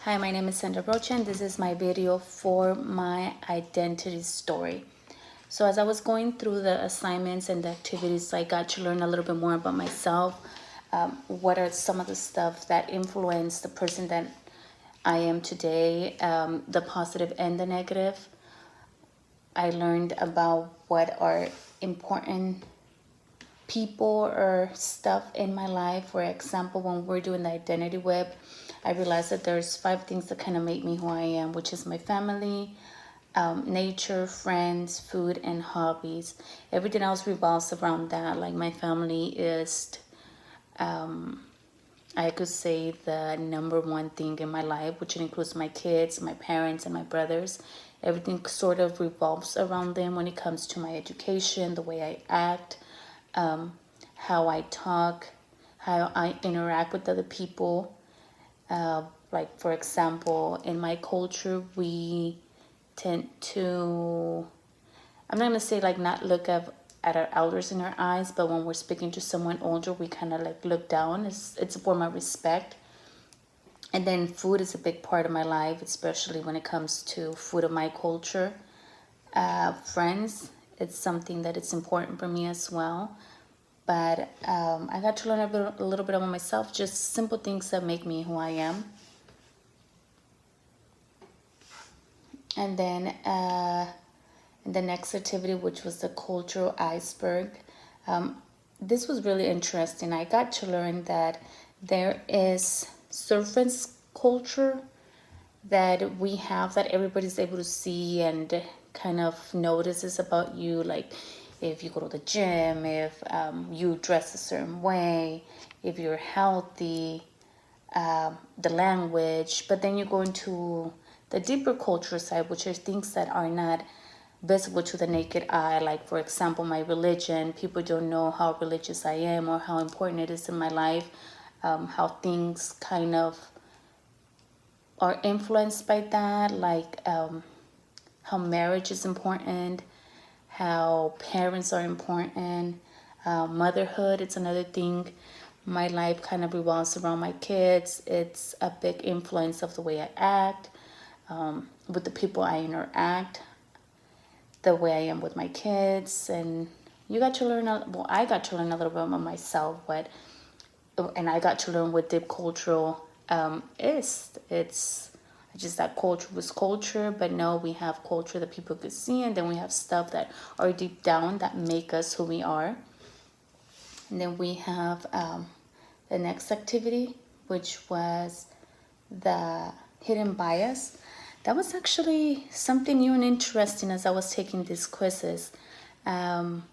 Hi, my name is Sandra Brocha, and this is my video for my identity story. So, as I was going through the assignments and the activities, I got to learn a little bit more about myself. What are some of the stuff that influence the person that I am today, the positive and the negative. I learned about what are important people or stuff in my life. For example, when we're doing the identity web, I realized that there's 5 things that kind of make me who I am, which is my family, nature, friends, food, and hobbies. Everything else revolves around that. Like my family is, I could say, the number one thing in my life, which includes my kids, my parents, and my brothers. Everything sort of revolves around them when it comes to my education, the way I act, um, how I talk, how I interact with other people. Like, for example, in my culture, we tend to, I'm not going to say like not look at our elders in our eyes, but when we're speaking to someone older, we kind of like look down. It's a form of respect. And then food is a big part of my life, especially when it comes to food of my culture. Friends, it's something that it's important for me as well. But I got to learn a little bit about myself, just simple things that make me who I am. And then the next activity, which was the cultural iceberg, um, this was really interesting. I got to learn that there is surface culture that we have that everybody's able to see and kind of notices about you, like if you go to the gym, if you dress a certain way, if you're healthy, the language. But then you go into the deeper culture side, which are things that are not visible to the naked eye. Like, for example, my religion. People don't know how religious I am or how important it is in my life, how things kind of are influenced by that, like how marriage is important, how parents are important, motherhood, it's another thing. My life kind of revolves around my kids. It's a big influence of the way I act, with the people I interact, the way I am with my kids. And you got to learn, well, I got to learn a little bit about myself, and I got to learn what deep cultural is. It's just that culture was culture, but no, we have culture that people could see, and then we have stuff that are deep down that make us who we are. And then we have the next activity, which was the hidden bias. That was actually something new and interesting as I was taking these quizzes. Um,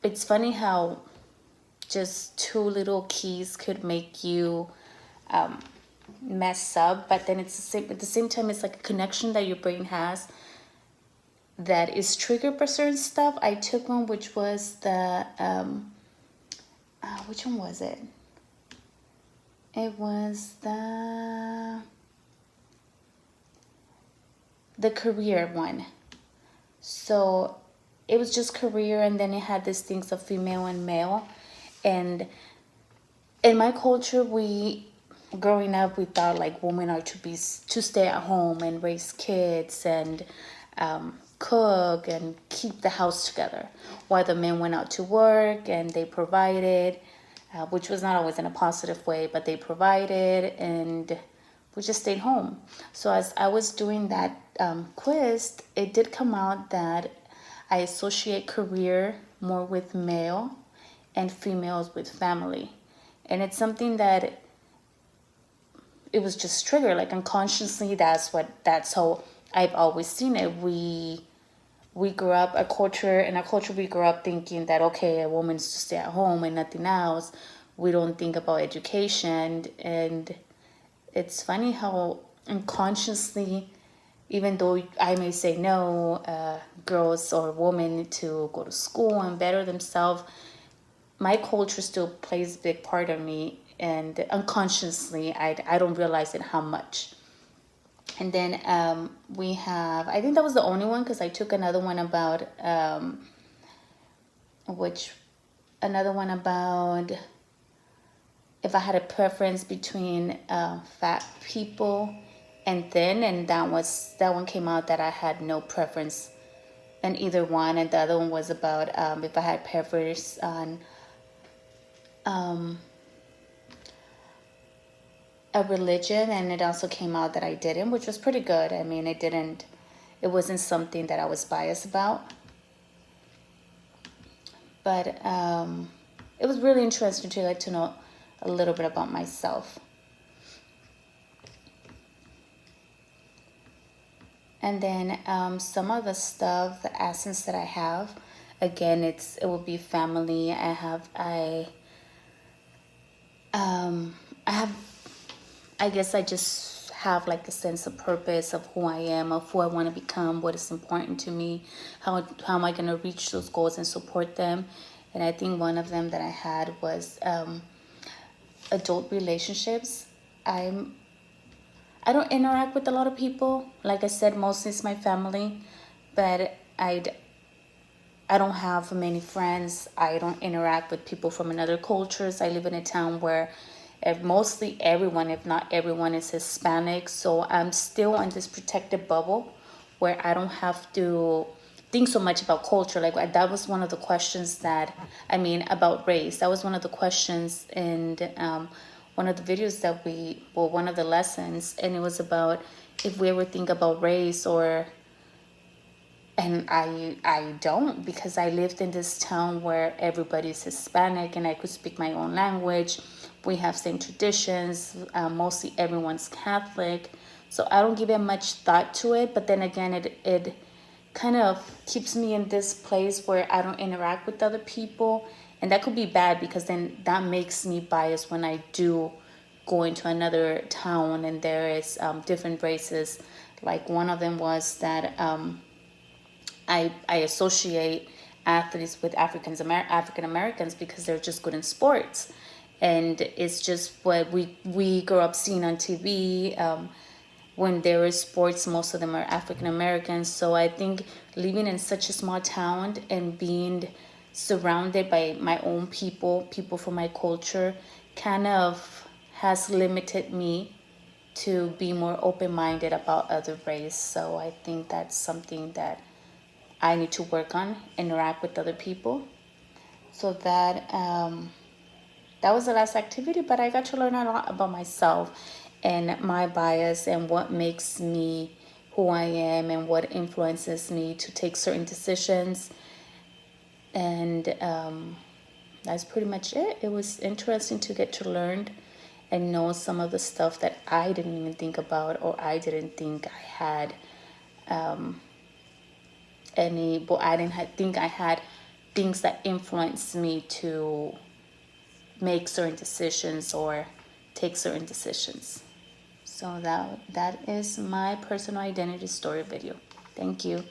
it's funny how just two little keys could make you mess up, but then it's the same, at the same time it's like a connection that your brain has that is triggered by certain stuff. I took one which was the which one was it? It was the career one. So it was just career, and then it had these things of female and male. And in my culture, we growing up, we thought like women are to stay at home and raise kids and cook and keep the house together, while the men went out to work and they provided, which was not always in a positive way, but they provided, and we just stayed home. So as I was doing that quiz, it did come out that I associate career more with male and females with family. And it's something that it was just triggered, like unconsciously. That's how I've always seen it. We grew up in a culture we grew up thinking that, okay, a woman's to stay at home and nothing else. We don't think about education. And it's funny how unconsciously, even though I may say no, girls or women to go to school and better themselves, my culture still plays a big part of me, and unconsciously I don't realize it how much. And then we have, I think that was the only one, because I took another one about which another one about if I had a preference between fat people and thin, and that one came out that I had no preference in either one, and the other one was about if I had preference on a religion, and it also came out that I didn't, which was pretty good. I mean, it wasn't something that I was biased about, but it was really interesting to like to know a little bit about myself. And then some of the stuff, the essence that I have, again, it will be family. I have, I guess I just have like a sense of purpose of who I am, of who I want to become, what is important to me, how am I going to reach those goals and support them. And I think one of them that I had was adult relationships. I don't interact with a lot of people. Like I said, mostly it's my family, but I don't have many friends. I don't interact with people from another cultures. I live in a town where mostly everyone, if not everyone, is Hispanic. So I'm still in this protected bubble where I don't have to think so much about culture. Like that was one of the questions about race. That was one of the questions in one of the videos one of the lessons, and it was about if we ever think about race or. And I don't, because I lived in this town where everybody's Hispanic and I could speak my own language. We have same traditions. Mostly everyone's Catholic. So I don't give it much thought to it. But then again, it kind of keeps me in this place where I don't interact with other people. And that could be bad because then that makes me biased when I do go into another town and there is different races. Like one of them was that I associate athletes with African Americans because they're just good in sports, and it's just what we grow up seeing on TV. When there is sports, most of them are African Americans. So I think living in such a small town and being surrounded by my own people from my culture, kind of has limited me to be more open-minded about other race. So I think that's something that I need to work on, interact with other people. So that was the last activity, but I got to learn a lot about myself and my bias and what makes me who I am and what influences me to take certain decisions. And that's pretty much it. It was interesting to get to learn and know some of the stuff that I didn't even think about or I didn't think I had I didn't think I had things that influenced me to make certain decisions or take certain decisions. So that is my personal identity story video. Thank you.